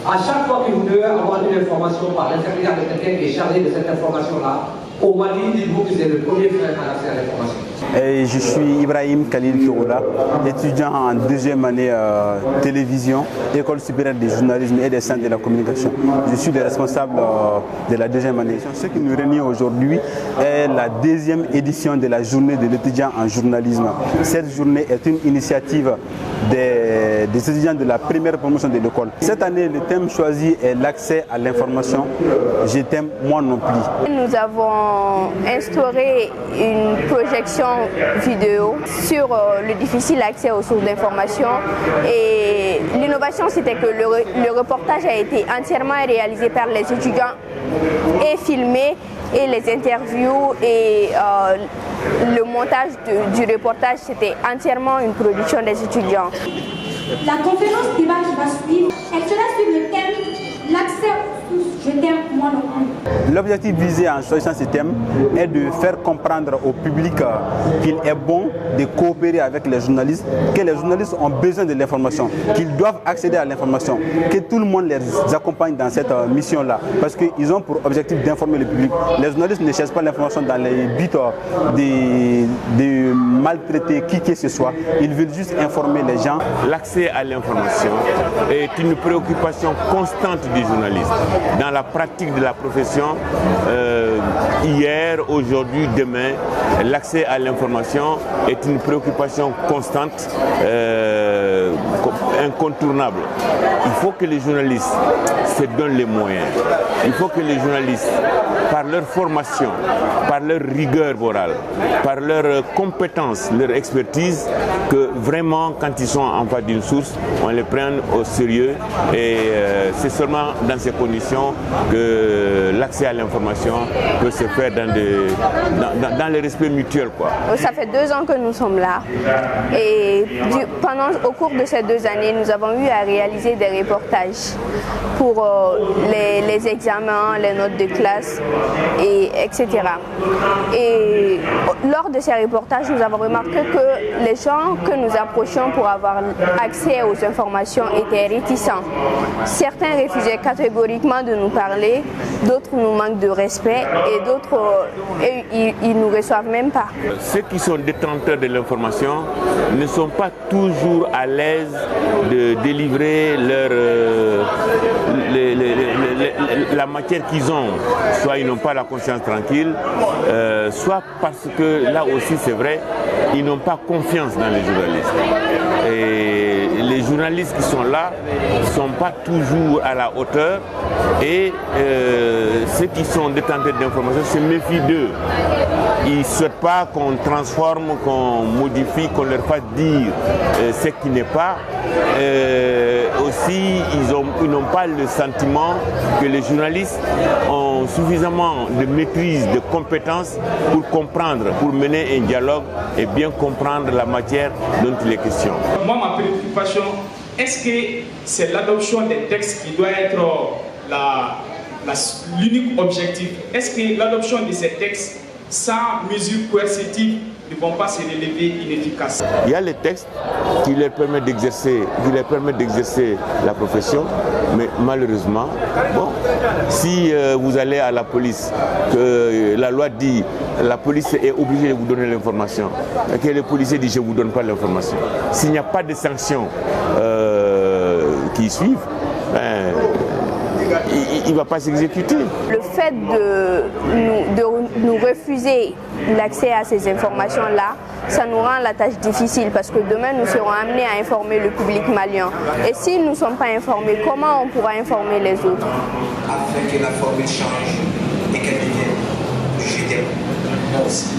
À chaque fois que vous devez avoir une information par l'intermédiaire de quelqu'un qui est chargé de cette information-là, au Mali, dites-vous que c'est le premier frère à l'accès à l'information. Je suis Ibrahim Khalil Kiroula, étudiant en deuxième année télévision, École supérieure du journalisme et des sciences de la communication. Je suis le responsable de la deuxième année. Ce qui nous réunit aujourd'hui est la deuxième édition de la journée de l'étudiant en journalisme. Cette journée est une initiative des étudiants de la première promotion de l'école. Cette année, le thème choisi est l'accès à l'information. Je t'aime, moi non plus. Nous avons instauré une projection vidéo sur le difficile accès aux sources d'information, et l'innovation c'était que le reportage a été entièrement réalisé par les étudiants et filmé, et les interviews et le montage du reportage c'était entièrement une production des étudiants. La conférence débat qui va suivre, elle sera sur le thème l'accès aux sources. Je t'aime, moi non plus. L'objectif visé en choisissant ce thème est de faire comprendre au public qu'il est bon de coopérer avec les journalistes, que les journalistes ont besoin de l'information, qu'ils doivent accéder à l'information, que tout le monde les accompagne dans cette mission-là, parce qu'ils ont pour objectif d'informer le public. Les journalistes ne cherchent pas l'information dans les buts de maltraiter qui que ce soit, ils veulent juste informer les gens. L'accès à l'information est une préoccupation constante des journalistes. Dans la pratique de la profession, hier, aujourd'hui, demain, l'accès à l'information est une préoccupation constante, incontournable. Il faut que les journalistes se donnent les moyens. Il faut que les journalistes, par leur formation, par leur rigueur morale, par leur compétence, leur expertise, que vraiment, quand ils sont en face d'une source, on les prenne au sérieux. Et c'est seulement dans ces conditions que l'accès à l'information peut se faire dans le respect mutuel, quoi. Ça fait 2 ans que nous sommes là, et au cours de ces 2 années, nous avons eu à réaliser des reportages pour les examens, les notes de classe, etc. Et lors de ces reportages, nous avons remarqué que les gens que nous approchions pour avoir accès aux informations étaient réticents. Certains refusaient catégoriquement de nous parler, d'autres nous manquent de respect, et d'autres, ils ne nous reçoivent même pas. Ceux qui sont détenteurs de l'information ne sont pas toujours à l'aise de délivrer la matière qu'ils ont. Soit ils n'ont pas la conscience tranquille, soit parce que là aussi c'est vrai, ils n'ont pas confiance dans les journalistes. Et les journalistes qui sont là ne sont pas toujours à la hauteur, et ceux qui sont détenteurs d'informations se méfient d'eux. Ils ne souhaitent pas qu'on transforme, qu'on modifie, qu'on leur fasse dire ce qui n'est pas. Aussi, ils n'ont pas le sentiment que les journalistes ont suffisamment de maîtrise, de compétences pour comprendre, pour mener un dialogue et bien comprendre la matière dont il est question. Moi, ma préoccupation, est-ce que c'est l'adoption des textes qui doit être l'unique objectif? Est-ce que l'adoption de ces textes sans mesures coercitives ne vont pas se révéler inefficaces? Il y a les textes qui leur permettent d'exercer la profession, mais malheureusement, bon, si vous allez à la police, que la loi dit la police est obligée de vous donner l'information, et que le policier dit je ne vous donne pas l'information, s'il n'y a pas de sanctions qui suivent, il ne va pas s'exécuter. Le fait de nous refuser l'accès à ces informations-là, ça nous rend la tâche difficile, parce que demain nous serons amenés à informer le public malien. Et si nous ne sommes pas informés, comment on pourra informer les autres? Afin que la formule change et qu'elle devienne je t'aime, moi aussi.